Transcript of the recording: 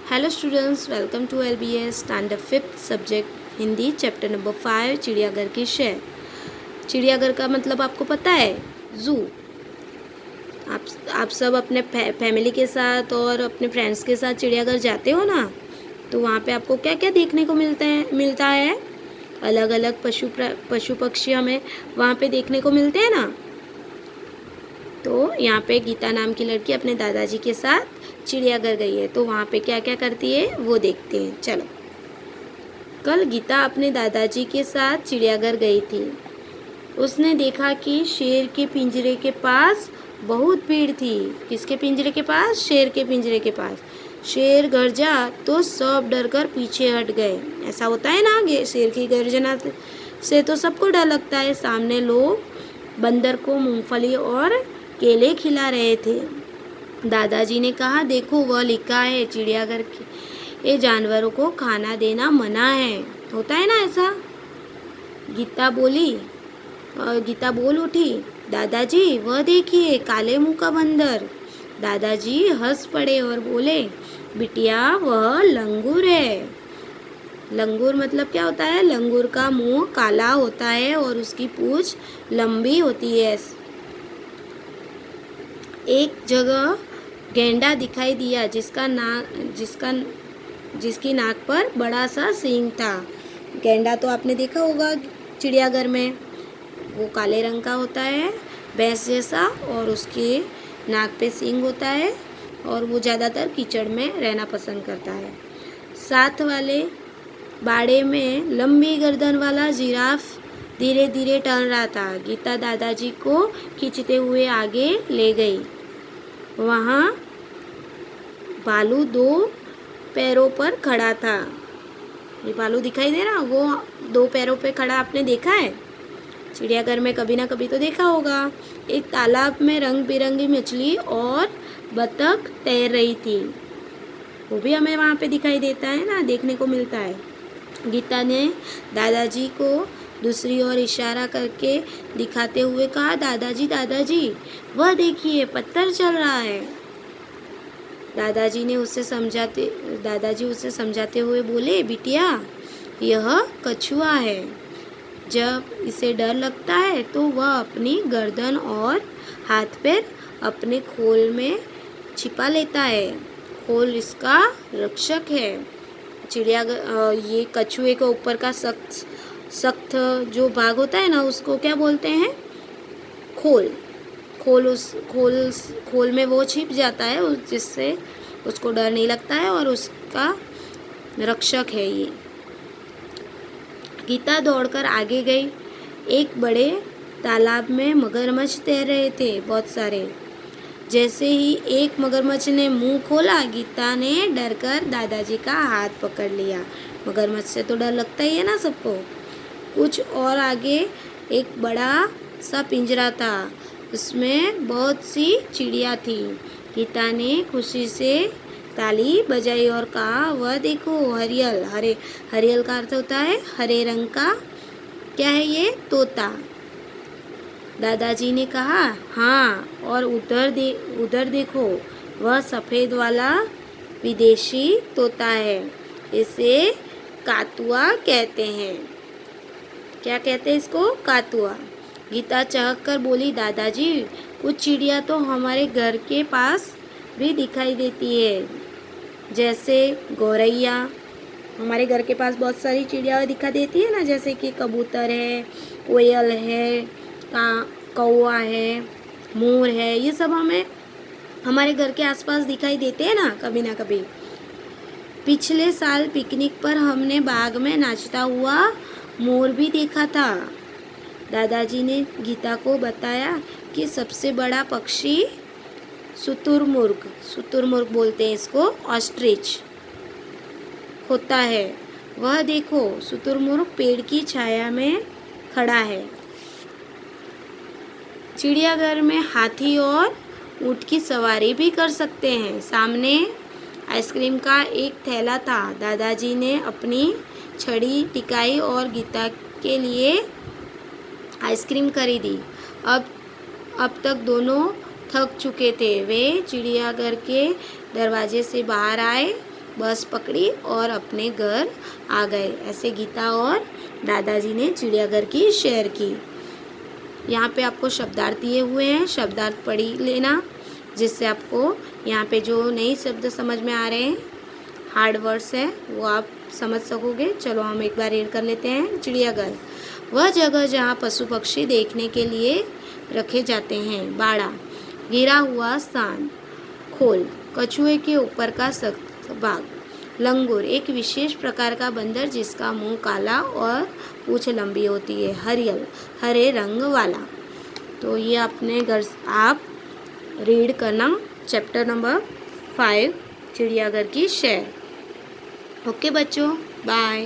Hello students, welcome to LBS standard 5th subject Hindi chapter number 5 चिड़ियाघर की शेर। चिड़ियाघर का मतलब आपको पता है? ज़ू। आप सब अपने फैमिली के साथ और अपने फ्रेंड्स के साथ चिड़ियाघर जाते हो ना, तो वहाँ पे आपको क्या क्या देखने को मिलता है। अलग अलग पशु पक्षी हमें वहाँ पे देखने को मिलते हैं ना। तो यहाँ पे गीता नाम की लड़की अपने दादाजी के साथ चिड़ियाघर गई है, तो वहाँ पे क्या क्या करती है वो देखते हैं। चलो। कल गीता अपने दादाजी के साथ चिड़ियाघर गई थी। उसने देखा कि शेर के पिंजरे के पास बहुत भीड़ थी। किसके पिंजरे के पास? शेर के पिंजरे के पास। शेर गरजा तो सब डरकर पीछे हट गए। ऐसा होता है ना, शेर की गर्जना से तो सबको डर लगता है। सामने लोग बंदर को मूंगफली और केले खिला रहे थे। दादाजी ने कहा, देखो वह लिखा है चिड़ियाघर के जानवरों को खाना देना मना है। होता है ना ऐसा। गीता बोल उठी, दादाजी वह देखिए काले मुंह का बंदर। दादाजी हंस पड़े और बोले, बिटिया वह लंगूर है। लंगूर मतलब क्या होता है? लंगूर का मुंह काला होता है और उसकी पूंछ लंबी होती है। एक जगह गैंडा दिखाई दिया जिसकी नाक पर बड़ा सा सींग था। गैंडा तो आपने देखा होगा चिड़ियाघर में। वो काले रंग का होता है, भैंस जैसा, और उसके नाक पे सींग होता है और वो ज़्यादातर कीचड़ में रहना पसंद करता है। साथ वाले बाड़े में लंबी गर्दन वाला जिराफ धीरे धीरे टहल रहा था। गीता दादाजी को खींचते हुए आगे ले गई। वहाँ भालू 2 पैरों पर खड़ा था। ये भालू दिखाई दे रहा, वो 2 पैरों पे खड़ा आपने देखा है? चिड़ियाघर में कभी ना कभी तो देखा होगा। एक तालाब में रंग बिरंगी मछली और बतख तैर रही थी। वो भी हमें वहाँ पे दिखाई देता है ना, देखने को मिलता है। गीता ने दादाजी को दूसरी ओर इशारा करके दिखाते हुए कहा, दादाजी दादाजी वह देखिए पत्थर चल रहा है। दादाजी उसे समझाते हुए बोले, बिटिया यह कछुआ है। जब इसे डर लगता है तो वह अपनी गर्दन और हाथ पैर अपने खोल में छिपा लेता है। खोल इसका रक्षक है। ये कछुए के ऊपर का सख्त जो भाग होता है ना, उसको क्या बोलते हैं? खोल। खोल में वो छिप जाता है, जिससे उसको डर नहीं लगता है और उसका रक्षक है ये। गीता दौड़कर आगे गई। एक बड़े तालाब में मगरमच्छ तैर रहे थे, बहुत सारे। जैसे ही एक मगरमच्छ ने मुंह खोला, गीता ने डरकर दादाजी का हाथ पकड़ लिया। मगरमच्छ से तो डर लगता ही है ना सबको। कुछ और आगे एक बड़ा सा पिंजरा था, उसमें बहुत सी चिड़िया थी। गीता ने खुशी से ताली बजाई और कहा, वह देखो हरियल। हरियल का अर्थ होता है हरे रंग का। क्या है ये? तोता। दादाजी ने कहा, हाँ, और उधर देखो वह सफ़ेद वाला विदेशी तोता है। इसे कातुआ कहते हैं। क्या कहते हैं इसको? कातुआ। गीता चहक कर बोली, दादाजी कुछ चिड़िया तो हमारे घर के पास भी दिखाई देती है, जैसे गौरैया। हमारे घर के पास बहुत सारी चिड़िया दिखाई देती है ना, जैसे कि कबूतर है, कोयल है, कौवा है, मोर है। ये सब हमें हमारे घर के आसपास दिखाई देते हैं ना कभी। पिछले साल पिकनिक पर हमने बाग में नाचता हुआ मोर भी देखा था। दादाजी ने गीता को बताया कि सबसे बड़ा पक्षी शुतुरमुर्ग बोलते हैं इसको, ऑस्ट्रिच होता है। वह देखो शुतुरमुर्ग पेड़ की छाया में खड़ा है। चिड़ियाघर में हाथी और ऊंट की सवारी भी कर सकते हैं। सामने आइसक्रीम का एक थैला था। दादाजी ने अपनी छड़ी टिकाई और गीता के लिए आइसक्रीम खरीदी। अब तक दोनों थक चुके थे। वे चिड़ियाघर के दरवाजे से बाहर आए बस पकड़ी और अपने घर आ गए। ऐसे गीता और दादाजी ने चिड़ियाघर की सैर की। यहाँ पे आपको शब्दार्थ दिए हुए हैं, शब्दार्थ पढ़ी लेना, जिससे आपको यहाँ पे जो नए शब्द समझ में आ रहे हैं, हार्ड वर्ड्स है, वो आप समझ सकोगे। चलो हम एक बार रीड कर लेते हैं। चिड़ियाघर, वह जगह जहाँ पशु पक्षी देखने के लिए रखे जाते हैं। बाड़ा, गिरा हुआ स्थान। खोल, कछुए के ऊपर का सख्त भाग। लंगूर, एक विशेष प्रकार का बंदर जिसका मुंह काला और पूंछ लंबी होती है। हरियल, हरे रंग वाला। तो ये अपने घर आप रीड करना, चैप्टर नंबर 5 चिड़ियाघर की सैर। ओके बच्चों, बाय।